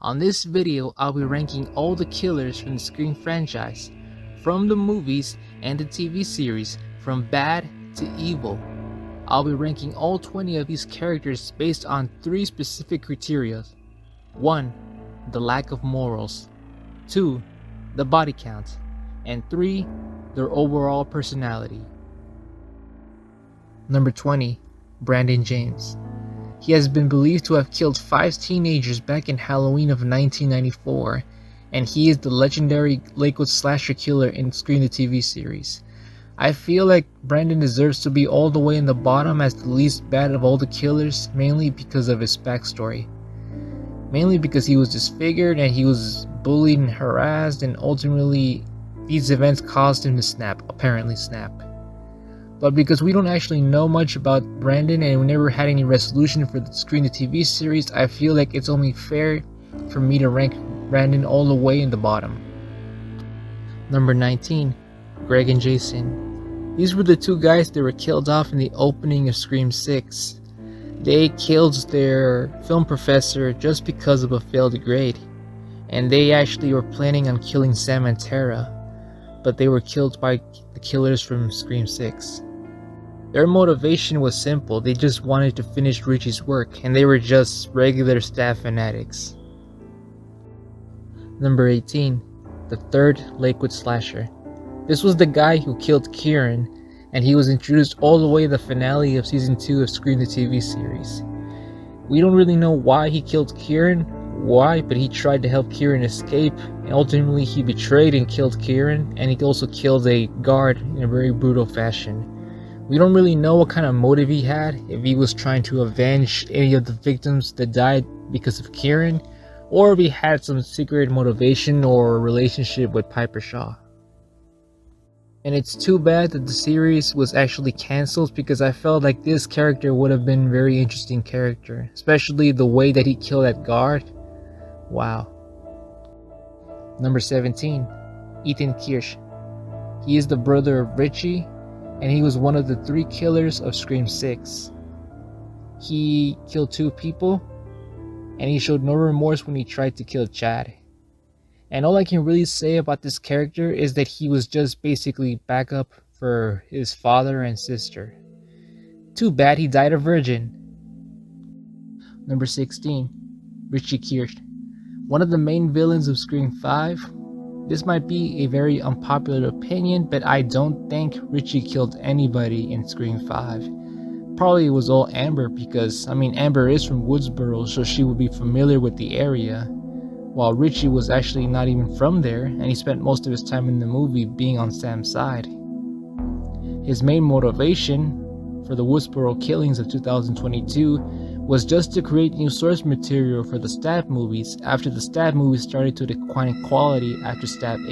On this video, I'll be ranking all the killers from the Scream franchise, from the movies and the TV series, from bad to evil. I'll be ranking all 20 of these characters based on 3 specific criteria. 1. The lack of morals. 2. The body count. And 3. Their overall personality. Number 20. Brandon James. He has been believed to have killed 5 teenagers back in Halloween of 1994, and he is the legendary Lakewood Slasher killer in Scream the TV series. I feel like Brandon deserves to be all the way in the bottom as the least bad of all the killers, mainly because of his backstory. Mainly because he was disfigured and he was bullied and harassed, and ultimately these events caused him to apparently snap. But because we don't actually know much about Brandon and we never had any resolution for the Scream the TV series, I feel like it's only fair for me to rank Brandon all the way in the bottom. Number 19. Greg and Jason. These were the 2 guys that were killed off in the opening of Scream 6. They killed their film professor just because of a failed grade, and they actually were planning on killing Sam and Tara, but they were killed by the killers from Scream 6. Their motivation was simple, they just wanted to finish Richie's work, and they were just regular staff fanatics. Number 18. The 3rd Lakewood Slasher. This was the guy who killed Kieran, and he was introduced all the way to the finale of season 2 of Scream the TV series. We don't really know why he killed Kieran, but he tried to help Kieran escape, and ultimately he betrayed and killed Kieran, and he also killed a guard in a very brutal fashion. We don't really know what kind of motive he had, if he was trying to avenge any of the victims that died because of Kieran, or if he had some secret motivation or relationship with Piper Shaw. And it's too bad that the series was actually cancelled, because I felt like this character would have been a very interesting character, especially the way that he killed that guard. Wow. Number 17. Ethan Kirsch. He is the brother of Richie, and he was one of the 3 killers of Scream 6. He killed 2 people, and he showed no remorse when he tried to kill Chad. And all I can really say about this character is that he was just basically backup for his father and sister. Too bad he died a virgin. Number 16. Richie Kirsch. One of the main villains of Scream 5. This might be a very unpopular opinion, but I don't think Richie killed anybody in Scream 5. Probably it was all Amber, because Amber is from Woodsboro, so she would be familiar with the area, while Richie was actually not even from there, and he spent most of his time in the movie being on Sam's side. His main motivation for the Woodsboro killings of 2022 was just to create new source material for the Stab movies after the Stab movies started to decline in quality after Stab 8.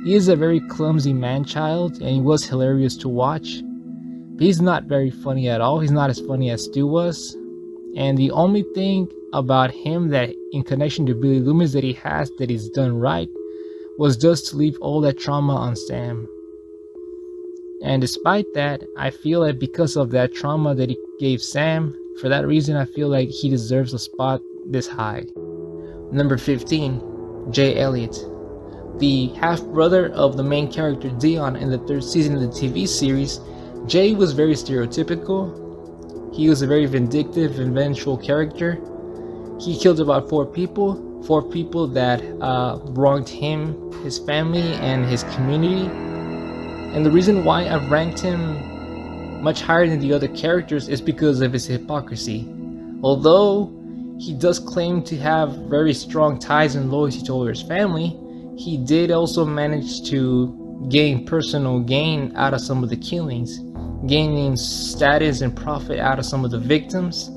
He is a very clumsy man-child, and he was hilarious to watch. But he's not very funny at all. He's not as funny as Stu was. And the only thing about him that in connection to Billy Loomis that he has that he's done right was just to leave all that trauma on Sam. And despite that, I feel like because of that trauma that he gave Sam, for that reason I feel like he deserves a spot this high. Number 15. Jay Elliot. The half-brother of the main character Dion in the 3rd season of the TV series, Jay was very stereotypical. He was a very vindictive and vengeful character. He killed about 4 people that wronged him, his family, and his community. And the reason why I've ranked him much higher than the other characters is because of his hypocrisy. Although he does claim to have very strong ties and loyalty toward his family, he did also manage to gain personal gain out of some of the killings, gaining status and profit out of some of the victims.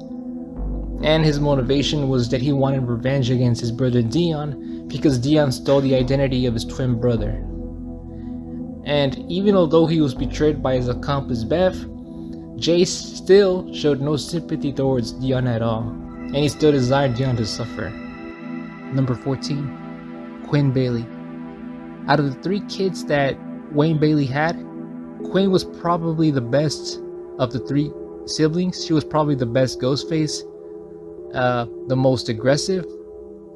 And his motivation was that he wanted revenge against his brother Dion, because Dion stole the identity of his twin brother. And even although he was betrayed by his accomplice Beth, Jay still showed no sympathy towards Dion at all, and he still desired Dion to suffer. Number 14. Quinn Bailey. Out of the 3 kids that Wayne Bailey had, Quinn was probably the best of the 3 siblings. She was probably the best Ghostface, the most aggressive,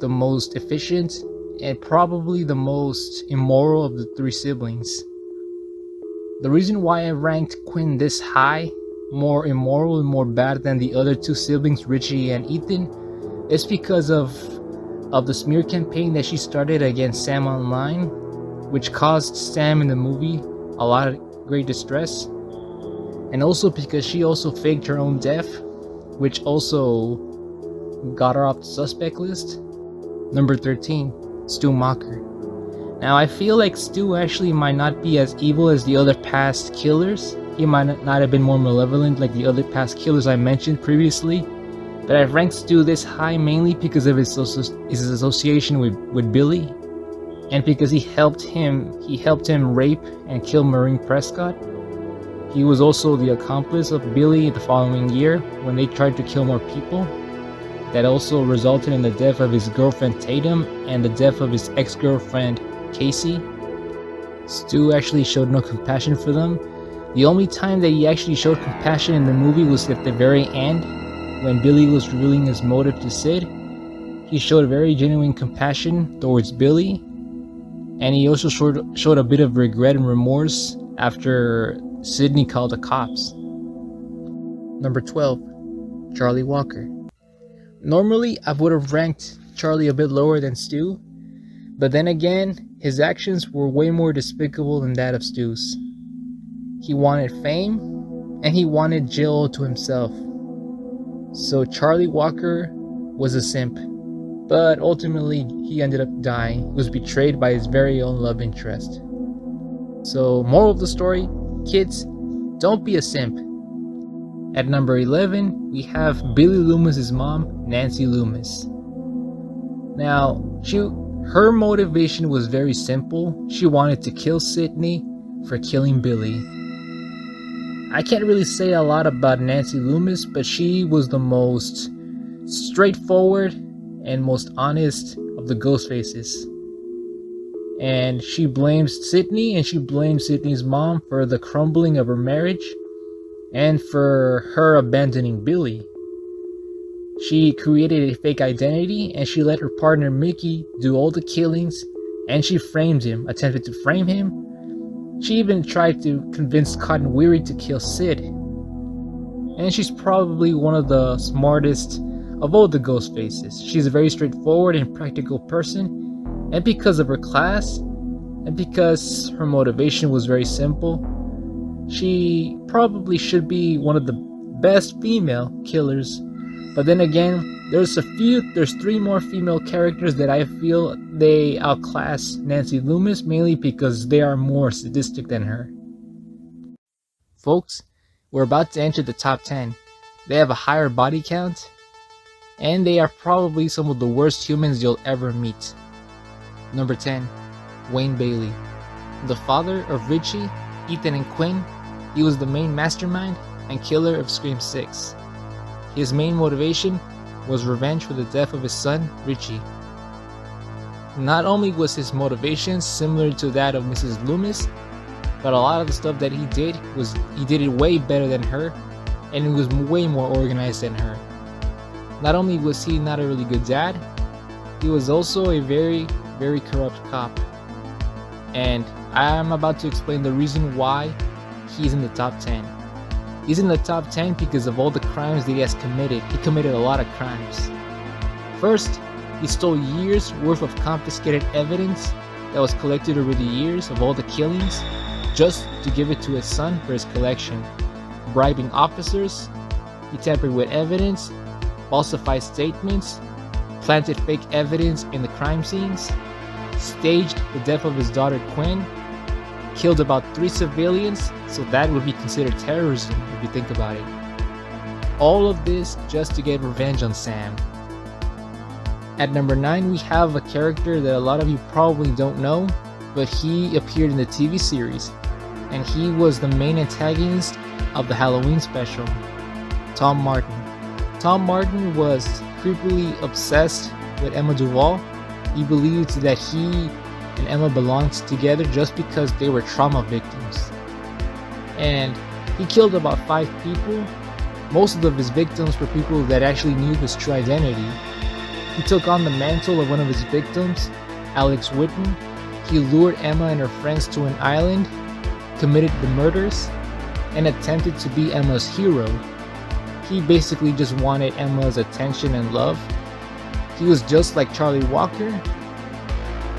the most efficient, and probably the most immoral of the three siblings. The reason why I ranked Quinn this high, more immoral and more bad than the other two siblings, Richie and Ethan, is because of the smear campaign that she started against Sam online, which caused Sam in the movie a lot of great distress, and also because she also faked her own death, which also got her off the suspect list. Number 13, Stu Macher. Now I feel like Stu actually might not be as evil as the other past killers. He might not have been more malevolent like the other past killers I mentioned previously, but I've ranked Stu this high mainly because of his association with Billy, and because he helped him rape and kill Maureen Prescott. He was also the accomplice of Billy the following year when they tried to kill more people. That also resulted in the death of his girlfriend Tatum and the death of his ex-girlfriend Casey. Stu actually showed no compassion for them. The only time that he actually showed compassion in the movie was at the very end, when Billy was revealing his motive to Sid. He showed very genuine compassion towards Billy, and he also showed a bit of regret and remorse after Sidney called the cops. Number 12, Charlie Walker. Normally, I would have ranked Charlie a bit lower than Stu, but then again, his actions were way more despicable than that of Stu's. He wanted fame, and he wanted Jill to himself. So Charlie Walker was a simp, but ultimately he ended up dying. He was betrayed by his very own love interest. So, moral of the story, kids, don't be a simp. At number 11, we have Billy Loomis' mom, Nancy Loomis. Now, her motivation was very simple. She wanted to kill Sidney for killing Billy. I can't really say a lot about Nancy Loomis, but she was the most straightforward and most honest of the Ghostfaces. And she blames Sidney, and she blames Sidney's mom for the crumbling of her marriage and for her abandoning Billy. She created a fake identity, and she let her partner Mickey do all the killings, and she attempted to frame him. She even tried to convince Cotton Weary to kill Sid. And she's probably one of the smartest of all the Ghostfaces. She's a very straightforward and practical person, and because of her class, and because her motivation was very simple, she probably should be one of the best female killers. But then again, there's 3 more female characters that I feel they outclass Nancy Loomis, mainly because they are more sadistic than her. Folks, we're about to enter the top 10. They have a higher body count, and they are probably some of the worst humans you'll ever meet. Number 10, Wayne Bailey. The father of Richie, Ethan, and Quinn, he was the main mastermind and killer of Scream 6. His main motivation was revenge for the death of his son, Richie. Not only was his motivation similar to that of Mrs. Loomis, but a lot of the stuff that he did it way better than her, and it was way more organized than her. Not only was he not a really good dad, he was also a very, very corrupt cop. And I'm about to explain the reason why he's in the top 10. He's in the top 10 because of all the crimes that he has committed. He committed a lot of crimes. First, he stole years worth of confiscated evidence that was collected over the years of all the killings just to give it to his son for his collection. Bribing officers, he tampered with evidence, falsified statements, planted fake evidence in the crime scenes, staged the death of his daughter Quinn, killed about 3 civilians, so that would be considered terrorism if you think about it. All of this just to get revenge on Sam. At number 9, we have a character that a lot of you probably don't know, but he appeared in the TV series, and he was the main antagonist of the Halloween special, Tom Martin. Tom Martin was creepily obsessed with Emma Duval. He believed that he and Emma belonged together just because they were trauma victims. And he killed about 5 people. Most of his victims were people that actually knew his true identity. He took on the mantle of one of his victims, Alex Whitten. He lured Emma and her friends to an island, committed the murders, and attempted to be Emma's hero. He basically just wanted Emma's attention and love. He was just like Charlie Walker,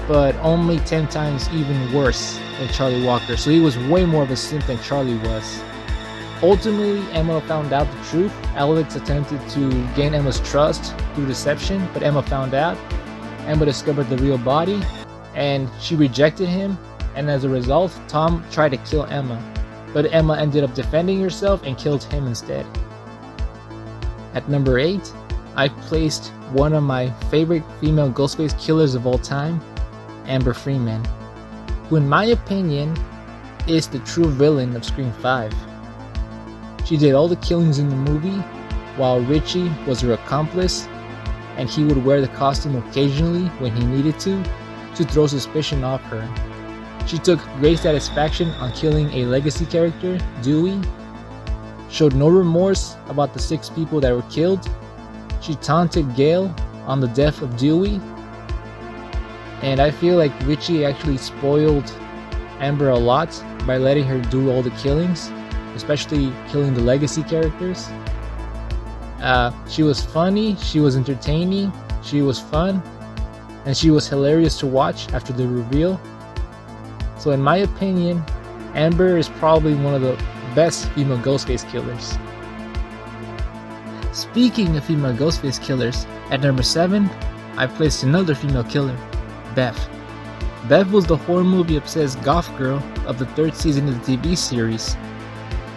but only 10 times even worse than Charlie Walker, so he was way more of a simp than Charlie was. Ultimately, Emma found out the truth. Alex attempted to gain Emma's trust through deception, but Emma found out. Emma discovered the real body, and she rejected him, and as a result, Tom tried to kill Emma, but Emma ended up defending herself and killed him instead. At number 8, I placed one of my favorite female Ghostface killers of all time, Amber Freeman, who in my opinion is the true villain of Scream 5. She did all the killings in the movie, while Richie was her accomplice, and he would wear the costume occasionally when he needed to throw suspicion off her. She took great satisfaction on killing a legacy character, Dewey, showed no remorse about the 6 people that were killed. She taunted Gail on the death of Dewey, and I feel like Richie actually spoiled Amber a lot by letting her do all the killings, especially killing the legacy characters. She was funny, she was entertaining, she was fun, and she was hilarious to watch after the reveal. So in my opinion, Amber is probably one of the best female Ghostface killers. Speaking of female Ghostface killers, at number 7, I placed another female killer, Beth. Beth was the horror movie obsessed goth girl of the 3rd season of the TV series.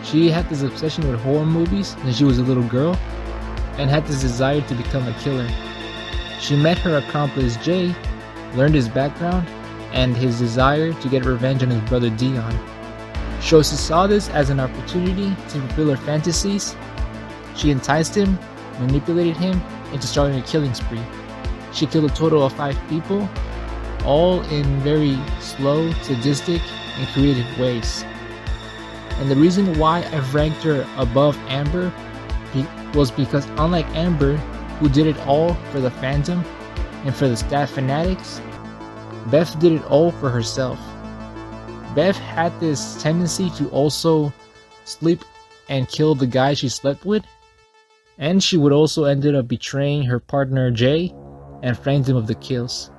She had this obsession with horror movies when she was a little girl, and had this desire to become a killer. She met her accomplice Jay, learned his background, and his desire to get revenge on his brother Dion. She saw this as an opportunity to fulfill her fantasies. She enticed him, manipulated him into starting a killing spree. She killed a total of 5 people, all in very slow, sadistic, and creative ways. And the reason why I've ranked her above Amber was because unlike Amber, who did it all for the fandom and for the staff fanatics, Beth did it all for herself. Beth had this tendency to also sleep and kill the guy she slept with, and she would also ended up betraying her partner Jay and framed him of the kills.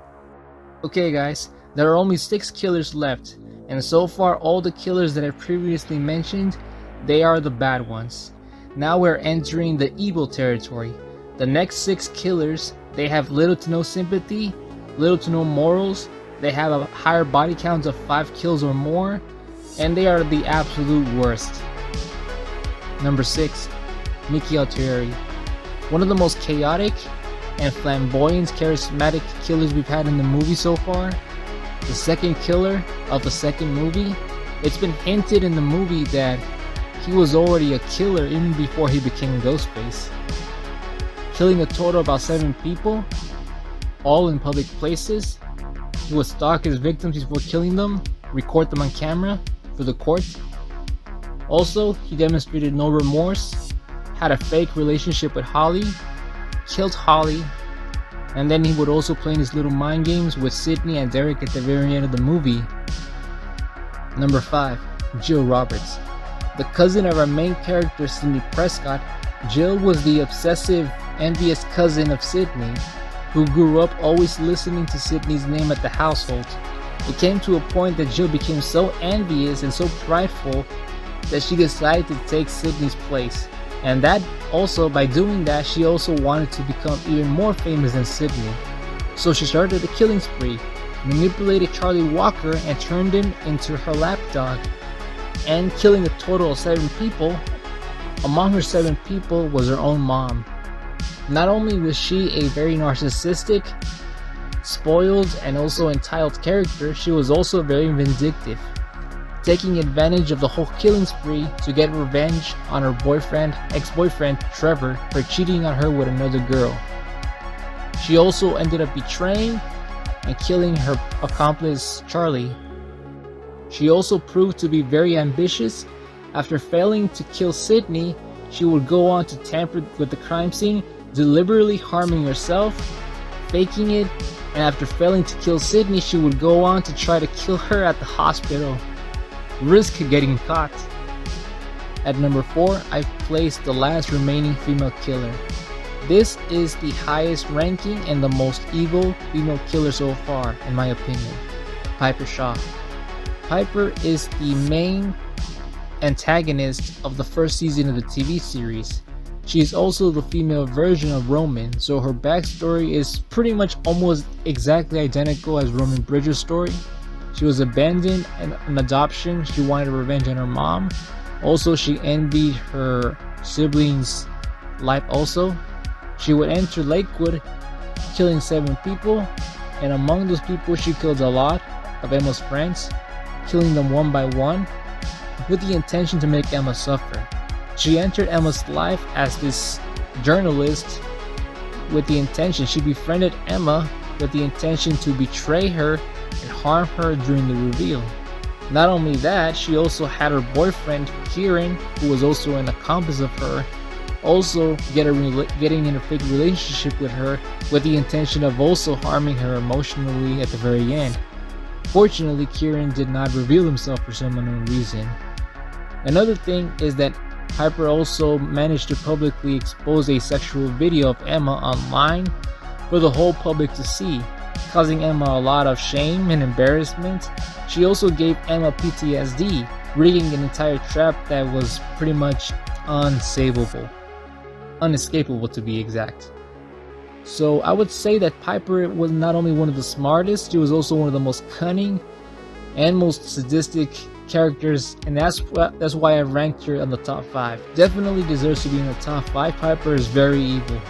Okay guys, there are only 6 killers left, and so far all the killers that I previously mentioned, they are the bad ones. Now we're entering the evil territory. The next 6 killers, they have little to no sympathy, little to no morals, they have a higher body count of 5 kills or more, and they are the absolute worst. Number 6, Mickey Altieri. One of the most chaotic and flamboyant, charismatic killers we've had in the movie so far. The second killer of the second movie. It's been hinted in the movie that he was already a killer even before he became Ghostface. Killing a total of about 7 people, all in public places. He would stalk his victims before killing them, record them on camera for the court. Also, he demonstrated no remorse, had a fake relationship with Holly, killed Holly, and then he would also play his little mind games with Sydney and Derek at the very end of the movie. Number 5, Jill Roberts. The cousin of our main character, Sydney Prescott, Jill was the obsessive, envious cousin of Sydney, who grew up always listening to Sydney's name at the household. It came to a point that Jill became so envious and so prideful that she decided to take Sydney's place. And that also, by doing that, she also wanted to become even more famous than Sydney. So she started a killing spree, manipulated Charlie Walker and turned him into her lapdog, and killing a total of 7 people. Among her 7 people was her own mom. Not only was she a very narcissistic, spoiled, and also entitled character, she was also very vindictive, taking advantage of the whole killing spree to get revenge on her ex-boyfriend Trevor for cheating on her with another girl. She also ended up betraying and killing her accomplice Charlie. She also proved to be very ambitious. After failing to kill Sydney, she would go on to tamper with the crime scene, deliberately harming herself, faking it, and after failing to kill Sydney, she would go on to try to kill her at the hospital, risk getting caught. At number 4, I've placed the last remaining female killer. This is the highest ranking and the most evil female killer so far, in my opinion, Piper Shaw. Piper is the main antagonist of the first season of the TV series. She is also the female version of Roman, so her backstory is pretty much almost exactly identical as Roman Bridger's story. She was abandoned and an adoption. She wanted revenge on her mom. Also, she envied her siblings' life also. She would enter Lakewood, killing 7 people, and among those people she killed a lot of Emma's friends, killing them one by one, with the intention to make Emma suffer. She entered Emma's life as this journalist with the intention, she befriended Emma with the intention to betray her and harm her during the reveal. Not only that, she also had her boyfriend Kieran, who was also an accomplice of her, also getting in a fake relationship with her with the intention of also harming her emotionally at the very end. Fortunately, Kieran did not reveal himself for some unknown reason. Another thing is that Piper also managed to publicly expose a sexual video of Emma online for the whole public to see, causing Emma a lot of shame and embarrassment. She also gave Emma PTSD, rigging an entire trap that was pretty much unescapable to be exact. So I would say that Piper was not only one of the smartest, she was also one of the most cunning and most sadistic characters, and that's why I ranked her on the top 5. Definitely deserves to be in the top 5. Piper is very evil.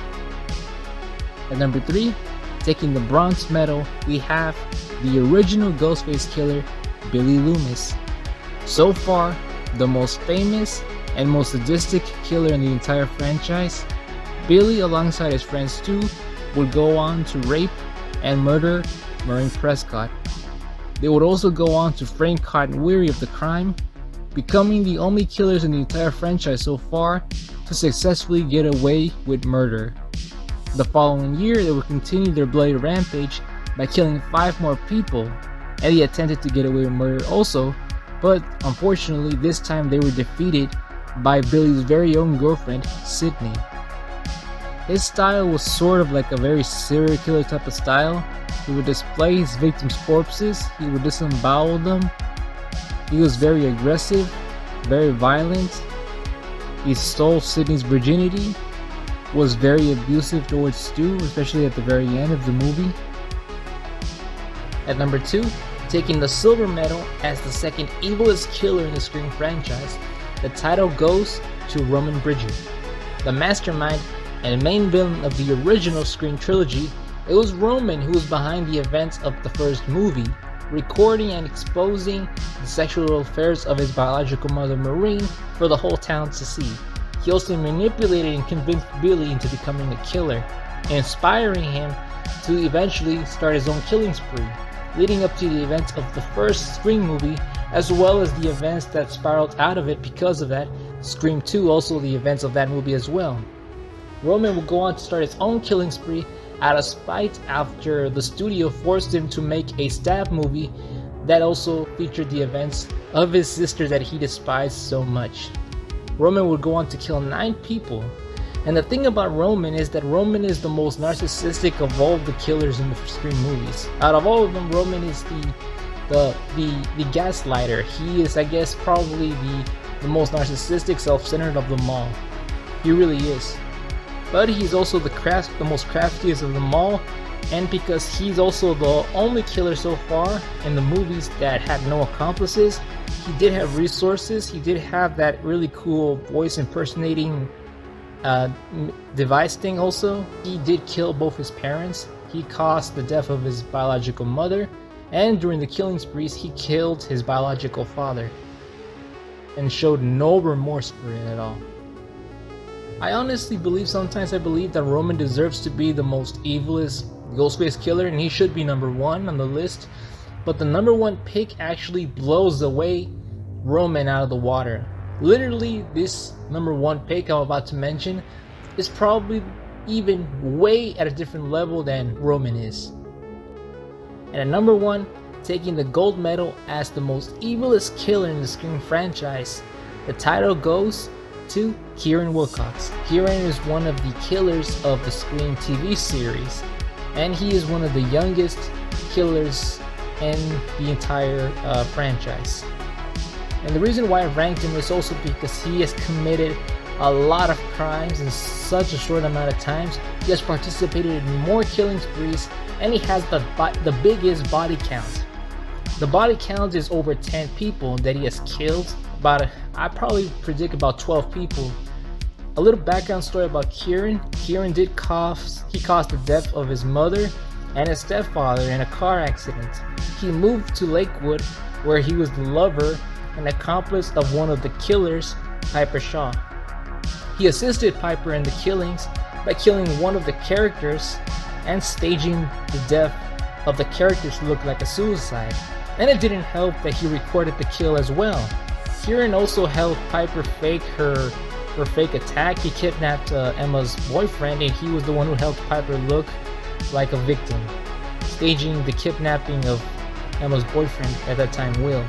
At number 3, taking the bronze medal, we have the original Ghostface killer, Billy Loomis. So far, the most famous and most sadistic killer in the entire franchise, Billy, alongside his friend Stu, would go on to rape and murder Maureen Prescott. They would also go on to frame Cotton Weary of the crime, becoming the only killers in the entire franchise so far to successfully get away with murder. The following year, they would continue their bloody rampage by killing 5 more people. Elliot attempted to get away with murder also, but unfortunately this time they were defeated by Billy's very own girlfriend, Sydney. His style was sort of like a very serial killer type of style. He would display his victims' corpses, he would disembowel them. He was very aggressive, very violent. He stole Sydney's virginity, was very abusive towards Stu, especially at the very end of the movie. At number 2, taking the silver medal as the second evilest killer in the Scream franchise, the title goes to Roman Bridger. The mastermind and main villain of the original Scream trilogy, it was Roman who was behind the events of the first movie, recording and exposing the sexual affairs of his biological mother Maureen for the whole town to see. He also manipulated and convinced Billy into becoming a killer, inspiring him to eventually start his own killing spree, leading up to the events of the first Scream movie, as well as the events that spiraled out of it because of that. Scream 2, also the events of that movie as well. Roman would go on to start his own killing spree out of spite after the studio forced him to make a stab movie that also featured the events of his sister that he despised so much. Roman would go on to kill 9 people. And the thing about Roman is that Roman is the most narcissistic of all the killers in the Scream movies. Out of all of them, Roman is the gaslighter. He is, I guess, probably the most narcissistic, self-centered of them all. He really is. But he's also the most craftiest of them all, and because he's also the only killer so far in the movies that had no accomplices, he did have resources. He did have that really cool voice impersonating device thing also. He did kill both his parents. He caused the death of his biological mother, and during the killing sprees he killed his biological father and showed no remorse for it at all. I honestly believe, sometimes I believe that Roman deserves to be the most evilest Ghostface killer, and he should be number 1 on the list, but the number 1 pick actually blows away Roman out of the water. Literally, this number 1 pick I'm about to mention is probably even way at a different level than Roman is. And at number 1, taking the gold medal as the most evilest killer in the Scream franchise, the title goes to Kieran Wilcox. Kieran is one of the killers of the Scream TV series, and he is one of the youngest killers in the entire franchise. And the reason why I ranked him is also because he has committed a lot of crimes in such a short amount of time. He has participated in more killing sprees, and he has the biggest body count. The body count is over 10 people that he has killed. I probably predict about 12 people. A little background story about Kieran. Kieran caused the death of his mother and his stepfather in a car accident. He moved to Lakewood, where he was the lover and accomplice of one of the killers, Piper Shaw. He assisted Piper in the killings by killing one of the characters and staging the death of the characters to look like a suicide. And it didn't help that he recorded the kill as well. Kieran also helped Piper fake her fake attack. He kidnapped Emma's boyfriend, and he was the one who helped Piper look like a victim, staging the kidnapping of Emma's boyfriend, at that time Will.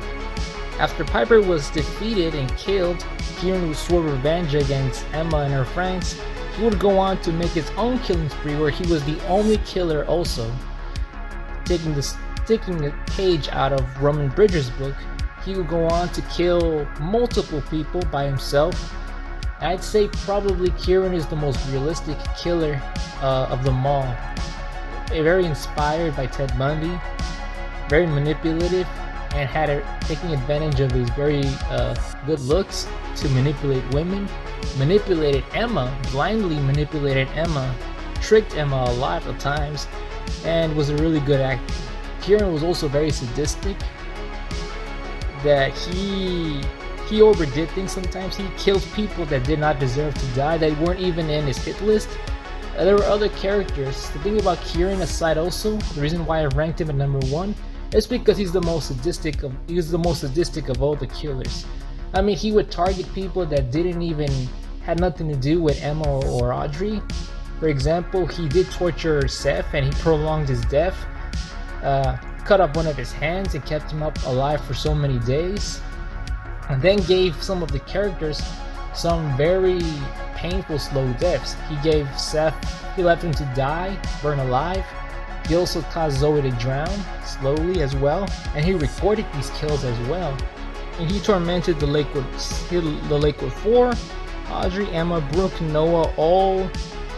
After Piper was defeated and killed, Kieran would swore revenge against Emma and her friends. He would go on to make his own killing spree, where he was the only killer also. Taking the page out of Roman Bridger's book, he would go on to kill multiple people by himself. I'd say probably Kieran is the most realistic killer of them all. Very inspired by Ted Bundy, very manipulative, and taking advantage of his very good looks to manipulate women. Manipulated Emma, blindly manipulated Emma, tricked Emma a lot of times, and was a really good actor. Kieran was also very sadistic, that he overdid things sometimes. He killed people that did not deserve to die, that weren't even in his hit list. There were other characters. The thing about Kieran aside also, the reason why I ranked him at number 1 is because he's the most sadistic of all the killers. I mean, he would target people that had nothing to do with Emma or Audrey. For example, he did torture Seth, and he prolonged his death, cut off one of his hands and kept him up alive for so many days, and then gave some of the characters some very painful slow deaths. He left him to die, burn alive. He also caused Zoe to drown slowly as well, and he recorded these kills as well. And he tormented the Lakewood 4, Audrey, Emma, Brooke, Noah, all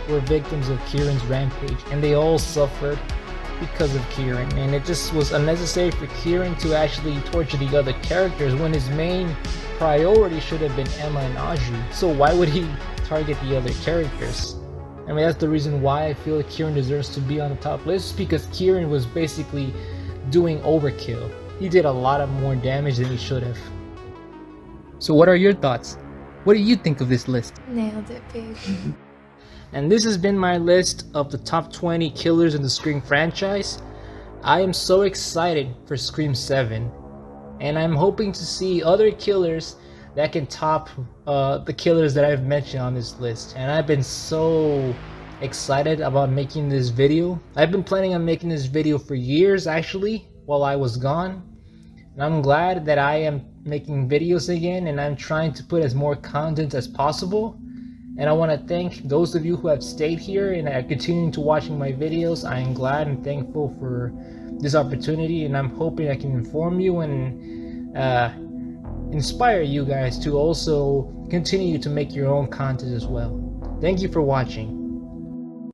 were victims of Kieran's rampage, and they all suffered because of Kieran. And it just was unnecessary for Kieran to actually torture the other characters when his main priority should have been Emma and Audrey. So why would he target the other characters? I mean, that's the reason why I feel like Kieran deserves to be on the top list, because Kieran was basically doing overkill. He did a lot of more damage than he should have. So what are your thoughts? What do you think of this list? Nailed it, babe. And this has been my list of the top 20 killers in the Scream franchise. I am so excited for Scream 7, and I'm hoping to see other killers that can top the killers that I've mentioned on this list. And I've been so excited about making this video. I've been planning on making this video for years, actually, while I was gone. And I'm glad that I am making videos again, and I'm trying to put as more content as possible. And I want to thank those of you who have stayed here and are continuing to watching my videos. I am glad and thankful for this opportunity, and I'm hoping I can inform you and inspire you guys to also continue to make your own content as well. Thank you for watching.